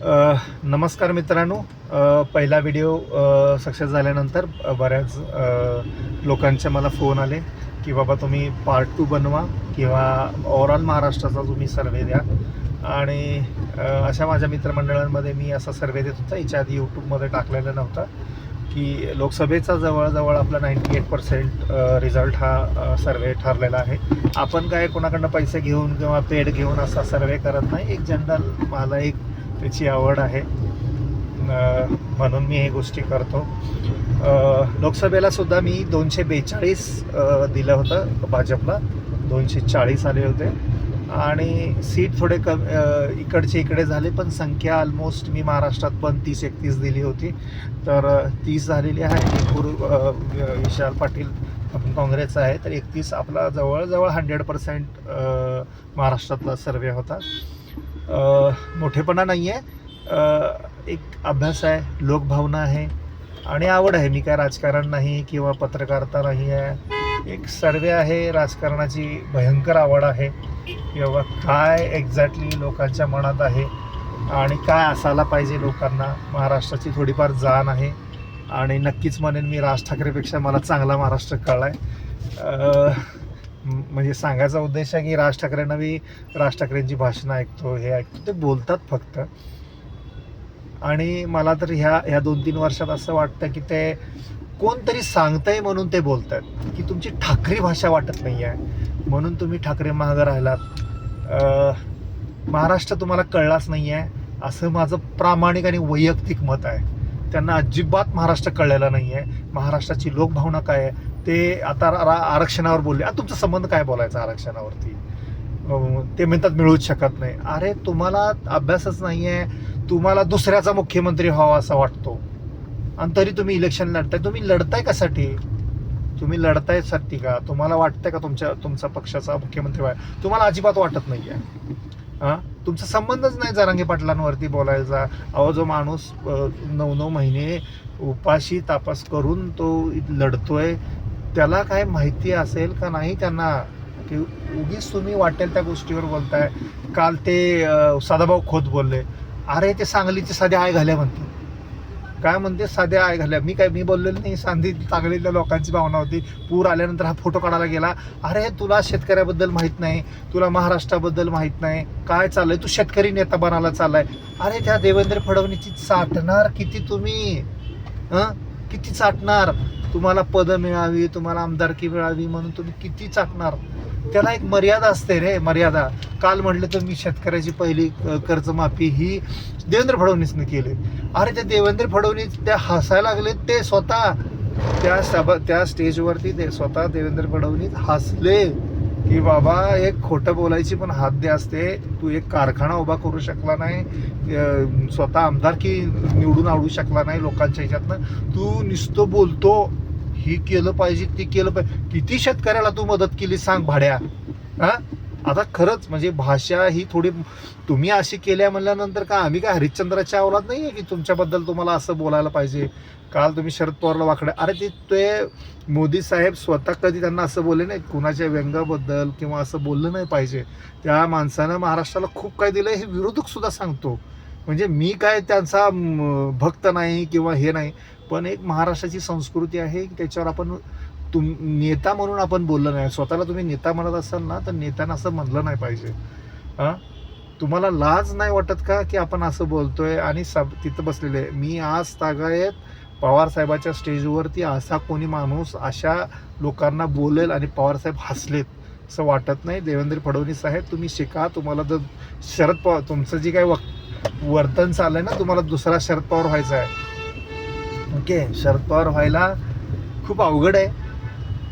नमस्कार मित्रांनो. पहिला व्हिडिओ सक्सेस झाल्यानंतर बऱ्याच लोकांचे मला फोन आले की बाबा तुम्ही पार्ट 2 बनवा किंवा ओव्हरऑल महाराष्ट्राचा तुम्ही सर्वे द्या. आणि अशा माझ्या मित्रमंडळांमध्ये मी असा सर्वे देत होता. याच्या आधी यूट्यूबमध्ये टाकलेला नव्हता की लोकसभेचा जवळजवळ आपला 98% रिझल्ट हा सर्वे ठरलेला आहे. आपण काय कोणाकडनं पैसे घेऊन किंवा पेड घेऊन असा सर्वे करत नाही. एक जनरल मला एक त्याची आवड आहे, म्हणून मी हे गोष्टी करतो. लोकसभेला सुद्धा मी 242 दिलं होतं, भाजपला 240 आले होते आणि सीट थोडे इकडचे इकडे झाले, पण संख्या ऑलमोस्ट मी महाराष्ट्रात पण 30-31 दिली होती, तर 30 झालेली आहे. विशाल पाटील आपण काँग्रेसचा आहे, तर 31 आपला जवळजवळ 100% महाराष्ट्रातला सर्वे होता. मोठेपणा नाही आहे, एक अभ्यास आहे, लोकभावना आहे आणि आवड आहे. मी काय राजकारण नाही किंवा पत्रकारिता नाही आहे, एक सर्वे आहे. राजकारणाची भयंकर आवड आहे किंवा काय एक्झॅक्टली लोकांच्या मनात आहे आणि काय असायला पाहिजे लोकांना. महाराष्ट्राची थोडीफार जाण आहे आणि नक्कीच म्हणेन मी राज ठाकरेपेक्षा मला चांगला महाराष्ट्र कळला आहे. म्हणजे सांगायचा उद्देश आहे की राज ठाकरेंची भाषणं ऐकतो, हे ऐकतो, ते बोलतात फक्त. आणि मला तर ह्या 2-3 वर्षात असं वाटतं की ते कोणतरी सांगतंय म्हणून ते बोलत आहेत, की तुमची ठाकरी भाषा वाटत नाही आहे म्हणून तुम्ही ठाकरे मागं राहिलात. महाराष्ट्र तुम्हाला कळलाच नाही आहे असं माझं प्रामाणिक आणि वैयक्तिक मत आहे. त्यांना अजिबात महाराष्ट्र कळलेला नाही आहे. महाराष्ट्राची लोकभावना काय आहे ते आता आरक्षणावर बोलले. तुमचा संबंध काय बोलायचा आरक्षणावरती? ते म्हणतात मिळूच शकत नाही. अरे तुम्हाला अभ्यासच नाही आहे, तुम्हाला दुसऱ्याचा मुख्यमंत्री व्हावा असा वाटतो आणि तरी तुम्ही इलेक्शन लढताय. तुम्ही लढताय कशासाठी? तुम्ही लढताय साठी का? तुम्हाला वाटतंय का तुमचा पक्षाचा मुख्यमंत्री व्हावा? तुम्हाला अजिबात वाटत नाही आहे. तुमचा संबंधच नाही जरांगे पाटलांवरती बोलायचा. जो माणूस 9-9 महिने उपाशी तापास करून तो लढतोय, त्याला काय माहिती असेल का नाही त्यांना? की उगीच तुम्ही वाटेल त्या गोष्टीवर बोलताय. काल ते सदाभाऊ खोत बोलले. अरे ते सांगलीचे साध्या आय घाल्या म्हणते. काय म्हणते? साध्या आय घाल्या. मी बोललेलो नाही. सांगलीतल्या लोकांची भावना होती. पूर आल्यानंतर हा फोटो काढायला गेला. अरे तुला शेतकऱ्याबद्दल माहीत नाही, तुला महाराष्ट्राबद्दल माहीत नाही, काय चाललंय? तू शेतकरी नेता बनायला चाललाय. अरे त्या देवेंद्र फडणवीसची चाटणार किती तुम्ही? किती चाटणार? तुम्हाला पदं मिळावी, तुम्हाला आमदारकी मिळावी म्हणून तुम्ही किती चाटणार? त्याला एक मर्यादा असते रे, मर्यादा. काल म्हटलं तर मी शेतकऱ्याची पहिली कर्जमाफी ही देवेंद्र फडणवीसने केली. अरे ते देवेंद्र फडणवीस त्या हसायला लागले. ते स्वतः त्या स्टेजवरती ते स्वतः देवेंद्र फडणवीस हसले की बाबा एक खोटं बोलायची पण हद्द असते. तू एक कारखाना उभा करू शकला नाही, स्वतः आमदारकी निवडून आणू शकला नाही लोकांच्या ह्याच्यातनं. तू नुसतं बोलतो ही केलं पाहिजे, ती केलं पाहिजे. किती शेतकऱ्याला तू मदत केली सांग भाड्या? आता खरंच म्हणजे भाषा ही थोडी तुम्ही अशी केल्या म्हणल्यानंतर का आम्ही काय हरिश्चंद्राच्या अवलाद नाही आहे की तुमच्याबद्दल तुम्हाला असं बोलायला पाहिजे? काल तुम्ही शरद पवारला वाकडे. अरे ते मोदी साहेब स्वतः कधी त्यांना असं बोलले नाही, कुणाच्या व्यंगाबद्दल किंवा असं बोललं नाही पाहिजे. त्या माणसानं महाराष्ट्राला खूप काय दिलं हे विरोधक सुद्धा सांगतो. म्हणजे मी काय त्यांचा भक्त नाही किंवा हे नाही, पण एक महाराष्ट्राची संस्कृती आहे की त्याच्यावर आपण नेता म्हणून आपण बोललं नाही. स्वतःला तुम्ही नेता म्हणत असाल ना, तर नेत्यांना असं म्हणलं नाही पाहिजे. तुम्हाला लाज नाही वाटत का की आपण असं बोलतोय? आणि तिथं बसलेले मी आज तागायत पवारसाहेबाच्या स्टेजवरती असा कोणी माणूस अशा लोकांना बोलेल आणि पवारसाहेब हसलेत असं वाटत नाही. देवेंद्र फडणवीस साहेब तुम्ही शिका. तुम्हाला जर शरद पवार तुमचं जे काही वर्तन चाललंय ना, तुम्हाला दुसरा शरद पवार व्हायचा आहे. ओके, शरद पवार व्हायला खूप अवघड आहे.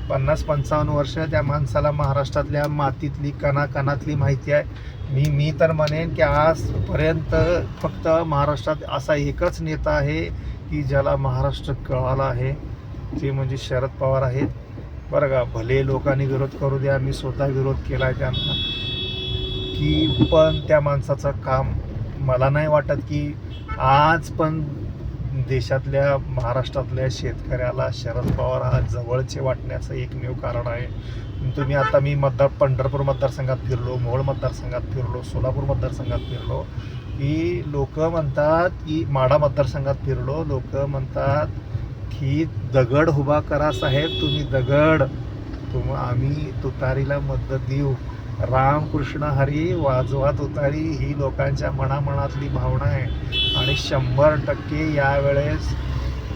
50-55 वर्ष त्या माणसाला महाराष्ट्रातल्या मातीतली कणाकणातली माहिती आहे. मी तर म्हणेन की आजपर्यंत फक्त महाराष्ट्रात असा एकच नेता आहे की ज्याला महाराष्ट्र कळाला आहे, ते म्हणजे शरद पवार आहेत. बरं का, भले लोकांनी विरोध करू द्या, मी स्वतः विरोध केला आहे त्यांना, की पण त्या माणसाचं काम मला नाही वाटत की आज पण देशातल्या महाराष्ट्रातल्या शेतकऱ्याला शरद पवार हा जवळचे वाटण्याचं एकमेव कारण आहे. मी पंढरपूर मतदारसंघात फिरलो, मोहोळ मतदारसंघात फिरलो, सोलापूर मतदारसंघात फिरलो. की लोक म्हणतात की माढा मतदारसंघात फिरलो, लोक म्हणतात की दगड उभा करा साहेब, तुम्ही दगड, आम्ही तुतारीला मत देऊ, रामकृष्ण हरी वाजवा तुतारी, ही लोकांच्या मनामनातली भावना आहे. आणि 100% यावेळेस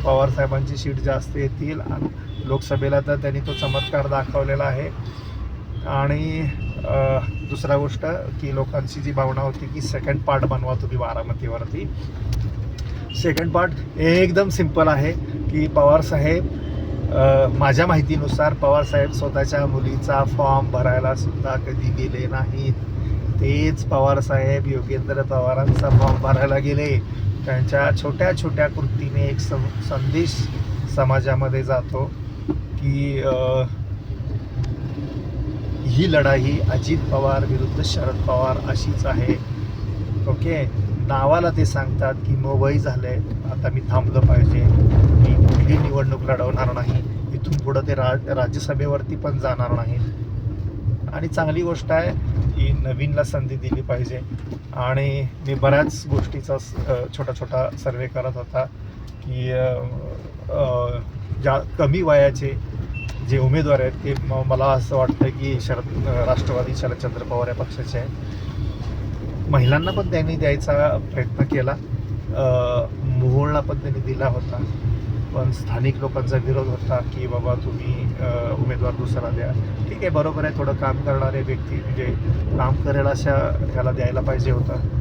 पवारसाहेबांची सीट जास्त येतील. लोकसभेला तर त्यांनी तो चमत्कार दाखवलेला आहे. आणि दुसरा गोष्ट की लोकांची जी भावना होती की सेकंड पार्ट बनवा तुम्ही बारामतीवरती. सेकंड पार्ट एकदम सिंपल आहे की पवारसाहेब, माझ्या माहितीनुसार पवारसाहेब स्वतःच्या मुलीचा फॉर्म भरायला सुद्धा कधी गेले नाहीत. तेच पवारसाहेब योगेंद्र पवारांचा फॉर्म भरायला गेले. त्यांच्या छोट्या छोट्या कृतीने एक संदेश समाजामध्ये जातो की ही लढाई अजित पवार विरुद्ध शरद पवार अशीच आहे. ओके, नावाला ते सांगतात की वय झालंय, आता मी थांबलं पाहिजे, मी कुठली निवडणूक लढवणार नाही, इथून पुढं ते राज्यसभेवरती पण जाणार नाहीत. आणि चांगली गोष्ट आहे की नवीनला संधी दिली पाहिजे. आणि मी बऱ्याच गोष्टीचा छोटा छोटा सर्वे करत होता की ज्या कमी वयाचे जे उमेदवार आहेत ते मला असं वाटतं की राष्ट्रवादी शरदचंद्र पवार या पक्षाचे आहेत. महिलांना पण त्यांनी द्यायचा प्रयत्न केला, मोहोळला पण त्यांनी दिला होता, पण स्थानिक लोकांचा विरोध होता की बाबा तुम्ही उमेदवार दुसरा द्या. ठीक आहे, बरोबर आहे, थोडं काम करणारे व्यक्ती म्हणजे काम करेल अशा ह्याला द्यायला पाहिजे होतं.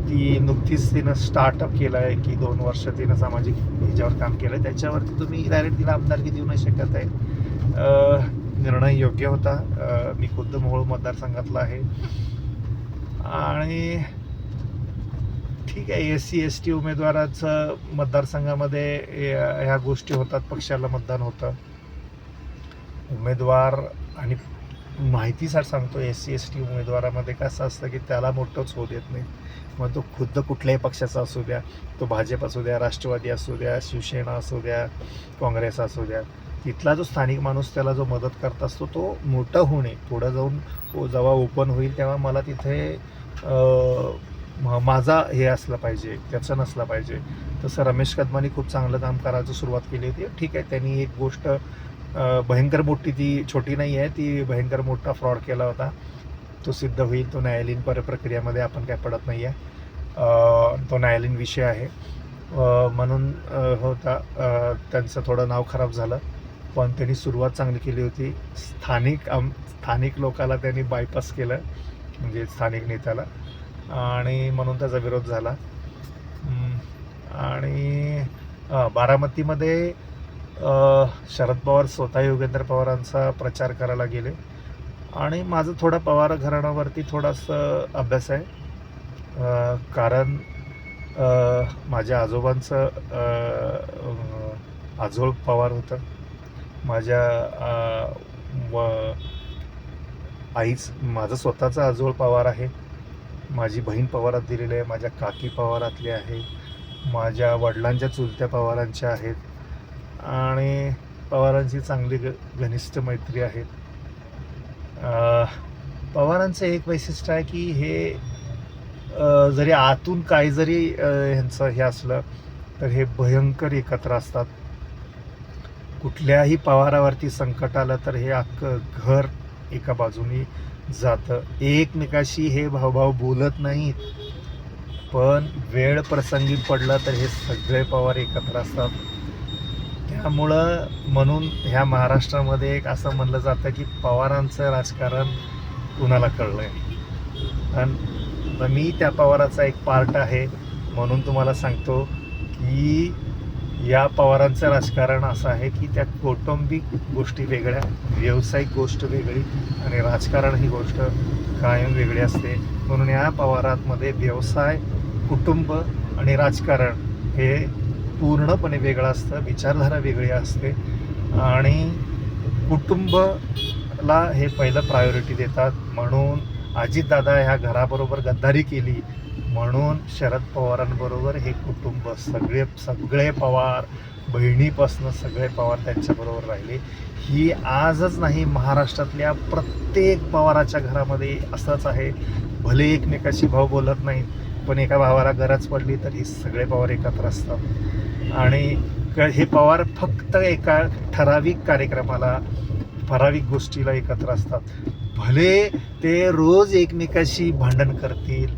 ती नुकतीच तिनं स्टार्टअप केलं आहे की 2 वर्ष तिनं सामाजिक ह्याच्यावर काम केलं आहे, त्याच्यावरती तुम्ही डायरेक्ट तिला आमदारकी देऊ नाही शकत आहे. निर्णय योग्य होता. मी खुद्द मोहोळ मतदारसंघातला आहे. आणि ठीक आहे, SC ST उमेदवाराचं मतदारसंघामध्ये ह्या गोष्टी होतात, पक्षाला मतदान होतं. उमेदवार आणि माहितीसाठी सांगतो, SC ST उमेदवारामध्ये कसं असतं की त्याला मोठंच होऊ देत नाही. मग तो खुद्द कुठल्याही पक्षाचा असू द्या, तो भाजप असू द्या, राष्ट्रवादी असू द्या, शिवसेना असू द्या, काँग्रेस असू द्या, तिथला जो स्थानिक माणूस त्याला जो मदत करत असतो तो मोठं होणे, पुढं जाऊन जेव्हा ओपन होईल तेव्हा मला तिथे माझा हे असलं पाहिजे, त्याचं नसलं पाहिजे. तसं रमेश कदमांनी खूप चांगलं काम करायचं सुरुवात केली होती. ठीक आहे, त्यांनी एक गोष्ट भयंकर मोठी, ती छोटी नाही आहे, ती भयंकर मोठा फ्रॉड केला होता. तो सिद्ध होईल, तो न्यायालयीन प्रक्रियामध्ये आपण काय पडत नाही आहे, तो न्यायालयीन विषय आहे. म्हणून होता त्यांचं थोडं नाव खराब झालं, पण त्यांनी सुरुवात चांगली केली होती. स्थानिक लोकाला त्यांनी बायपास केलं, म्हणजे स्थानिक नेत्याला, आणि म्हणून त्याचा विरोध झाला. आणि बारामतीमध्ये शरद पवार स्वतः योगेंद्र पवारांचा प्रचार करायला गेले. आणि माझं थोडं पवार घराण्यावरती थोडासा अभ्यास आहे, कारण माझ्या आजोबांचं आजोळ पवार होतं, माझ्या माझं स्वतःचं आजोळ पवार आहे, माझी बहीण पवारात दिलेली आहे, माझ्या काकी पवारातली आहे, माझ्या वडिलांच्या चुलत्या पवारांच्या आहेत. आणि पवारांची चांगली घनिष्ठ मैत्री आहे. पवारांचं एक वैशिष्ट्य आहे की हे जरी आतून काही जरी ह्यांचं हे असलं तर हे भयंकर एकत्र असतात. कुठल्याही पवारावरती संकट आलं तर हे अख्खं घर एका बाजूनी जातं. एकमेकाशी हे भाऊ बोलत नाहीत, पण वेळ प्रसंगी पडला तर हे सगळे पवार एकत्र असतात. त्यामुळं म्हणून ह्या महाराष्ट्रामध्ये एक असं म्हणलं जातं की पवारांचं राजकारण कुणाला कळलं आहे. आणि मी त्या पवाराचा एक पार्ट आहे, म्हणून तुम्हाला सांगतो की या पवारांचं राजकारण असं आहे की त्या कौटुंबिक गोष्टी वेगळ्या, व्यावसायिक गोष्ट वेगळी, आणि राजकारण ही गोष्ट कायम वेगळी असते. म्हणून या पवारांमध्ये व्यवसाय, कुटुंब आणि राजकारण हे पूर्णपणे वेगळं असतं, विचारधारा वेगळी असते. आणि कुटुंबला हे पहिलं प्रायोरिटी देतात. म्हणून अजितदादा ह्या घराबरोबर गद्दारी केली, म्हणून शरद पवारांबरोबर हे कुटुंब सगळे पवार, बहिणीपासून सगळे पवार त्यांच्याबरोबर राहिले. ही आजच नाही, महाराष्ट्रातल्या प्रत्येक पवाराच्या घरामध्ये असंच आहे. भले एकमेकाशी भाऊ बोलत नाहीत, पण एका भावाला गरज पडली तर हे सगळे पवार एकत्र असतात आणि हे पवार फक्त एका ठराविक कार्यक्रमाला, ठराविक गोष्टीला एकत्र असतात. भले ते रोज एकमेकाशी भांडण करतील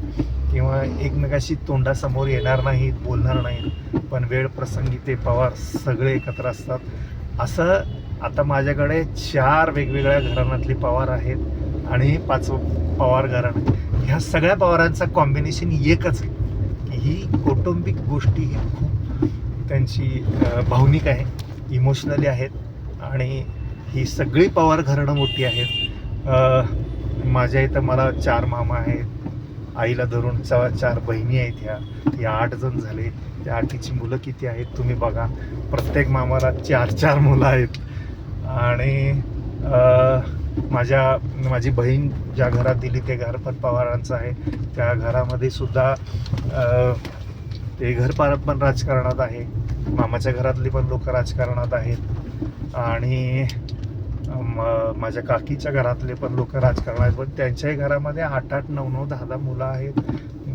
किंवा एकमेकाशी तोंडासमोर येणार नाहीत, बोलणार नाहीत, पण वेळ प्रसंगी ते पवार सगळे एकत्र असतात. असं आता माझ्याकडे 4 वेगवेगळ्या घराण्यातली पवार आहेत आणि 5 पवार घराणं. ह्या सगळ्या पवारांचा कॉम्बिनेशन एकच आहे की ही कौटुंबिक गोष्टी ही खूप त्यांची भावनिक आहे, इमोशनली आहेत आणि ही सगळी पवार घराणं मोठी आहेत. माझ्या इथं मला 4 मामा आहेत, आईला धरून 4 बहिणी आहेत. ह्या 8 जण झाले. त्या 8ची मुलं किती आहेत तुम्ही बघा. प्रत्येक मामाला 4 मुलं आहेत आणि माझी बहीण ज्या घरात दिली ते घर पण पवारांचं आहे. त्या घरामध्ये सुद्धा ते घर पण राजकारणात आहे. मामाच्या घरातली पण लोक राजकारणात आहेत आणि माझ्या काकीच्या घरातले पण लोक राजकारणात आहेत. पण त्यांच्याही घरामध्ये 8-8, 9-9, 10-10 मुलं आहेत.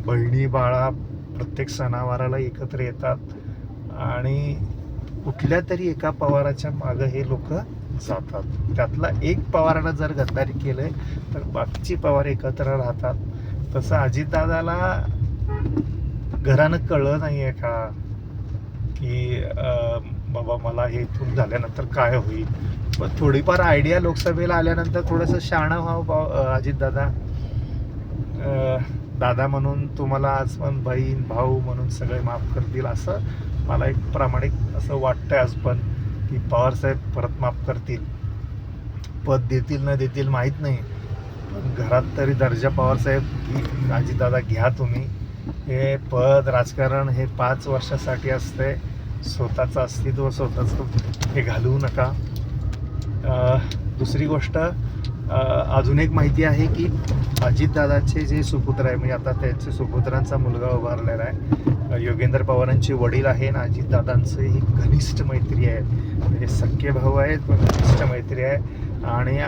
बहिणी बाळा प्रत्येक सणावाराला एकत्र येतात आणि कुठल्या तरी एका पवाराच्या मागं हे लोक जातात. त्यातला एक पवारानं जर गद्दारी केलंय तर बाकीची पवार एकत्र राहतात. तसं अजितदादाला घरानं कळलं नाही आहे का की बाबा मला हे इथून झाल्यानंतर काय होईल. पण थोडीफार आयडिया लोकसभेला आल्यानंतर थोडंसं शहाणं व्हावं अजितदादा. दादा म्हणून तुम्हाला आज पण बहीण भाऊ म्हणून सगळे माफ करतील असं मला एक प्रामाणिक असं वाटतंय आज पण की पवारसाहेब परत माफ करतील. पद देतील न देतील माहीत नाही, पण घरात तरी दर्जा पवारसाहेब की अजितदादा घ्या तुम्ही. हे पद राजकारण हे 5 वर्षासाठी असते. स्वतःचं अस्तित्व स्वतःचं हे घालवू नका. दुसरी गोष्ट अजून एक माहिती आहे की अजितदादाचे जे सुपुत्र आहे, म्हणजे आता त्यांचे सुपुत्रांचा मुलगा उभारलेला आहे, योगेंद्र पवारांचे वडील आहे आणि अजितदादांचं ही घनिष्ठ मैत्री आहे. म्हणजे सख्खे भाऊ आहेत पण घनिष्ठ मैत्री आहे आणि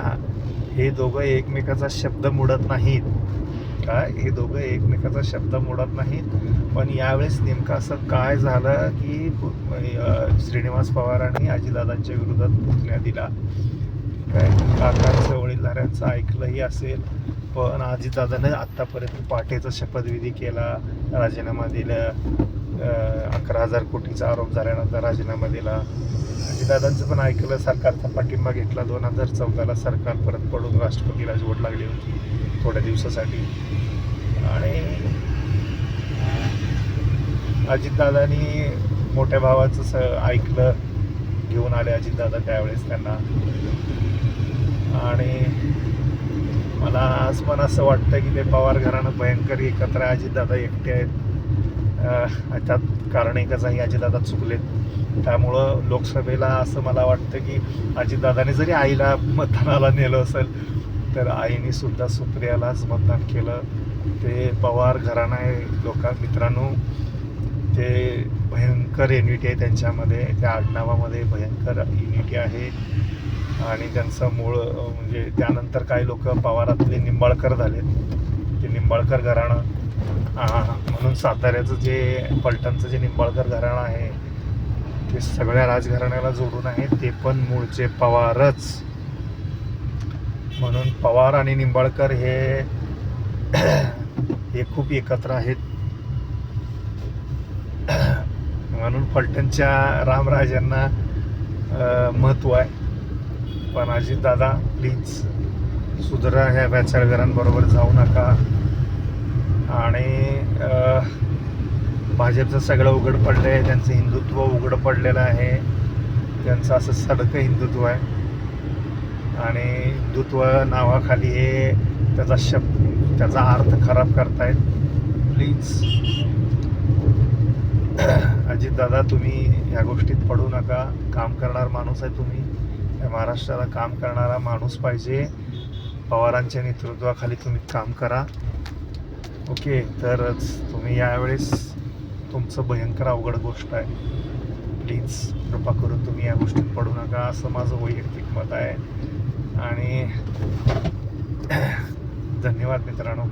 हे दोघं एकमेकाचा शब्द मोडत नाहीत. काय हे दोघं एकमेकाचा शब्द मोडत नाहीत. पण यावेळेस नेमकं असं काय झालं की श्रीनिवास पवारांनी अजितदादांच्या विरोधात पुतण्या दिला. काय काकांचं वडीलधाऱ्यांचं ऐकलंही असेल, पण अजितदादाने आत्तापर्यंत पाटेचा शपथविधी केला, राजीनामा दिला. 11,000 कोटीचा आरोप झाल्यानंतर राजीनामा दिला. अजितदादांचं पण ऐकलं, सरकारचा पाठिंबा घेतला. 2014ला सरकार परत पडून राष्ट्रपती राजवट लागली होती थोड्या दिवसासाठी आणि अजितदादांनी मोठ्या भावाचं ऐकलं, घेऊन आले अजितदादा त्यावेळेस त्यांना. आणि मला आज पण असं वाटतं की ते पवार घराणं भयंकर एकत्र आहे. अजितदादा एकटे आहेत. त्यात कारण एकच आहे, अजितदादा चुकलेत. त्यामुळं लोकसभेला असं मला वाटतं की अजितदादाने जरी आईला मतदानाला नेलं असेल तर आईने सुद्धा सुप्रियालाच मतदान केलं. ते पवार घराणं आहे मित्रांनो, ते भयंकर युनिटी आहे त्यांच्यामध्ये, त्या आडनावामध्ये भयंकर युनिटी आहे. आणि त्यांचं मूळ म्हणजे त्यानंतर काही लोक पवारातले निंबाळकर झाले, ते निंबाळकर घराणं म्हणून साताऱ्याचं जे पलटणचं जे निंबाळकर घराणं आहे ते सगळ्या राजघराण्याला जोडून आहे. ते पण मूळचे पवारच. म्हणून पवार आणि निंबाळकर हे खूप एकत्र आहेत. म्हणून फलटणच्या रामराजांना महत्त्व आहे. पण अजितदादा प्लीज सुधरा, ह्या व्याचाळकरांबरोबर जाऊ नका. आणि भाजपचं सगळं उघड पडलं आहे, त्यांचं हिंदुत्व उघड पडलेलं आहे. त्यांचं असं सडकं हिंदुत्व आहे आणि हिंदुत्व नावाखाली हे त्याचा अर्थ खराब करतायत. प्लीज अजितदादा तुम्ही ह्या गोष्टीत पडू नका. काम करणार माणूस आहे तुम्ही, या महाराष्ट्राला काम करणारा माणूस पाहिजे. पवारांच्या नेतृत्वाखाली तुम्ही काम करा. ओके, तरच तुम्ही यावेळेस तुमचं भयंकर अवघड गोष्ट आहे. प्लीज कृपा करून तुम्ही या गोष्टीत पडू नका, असं माझं वैयक्तिक मत आहे. आणि धन्यवाद मित्रांनो.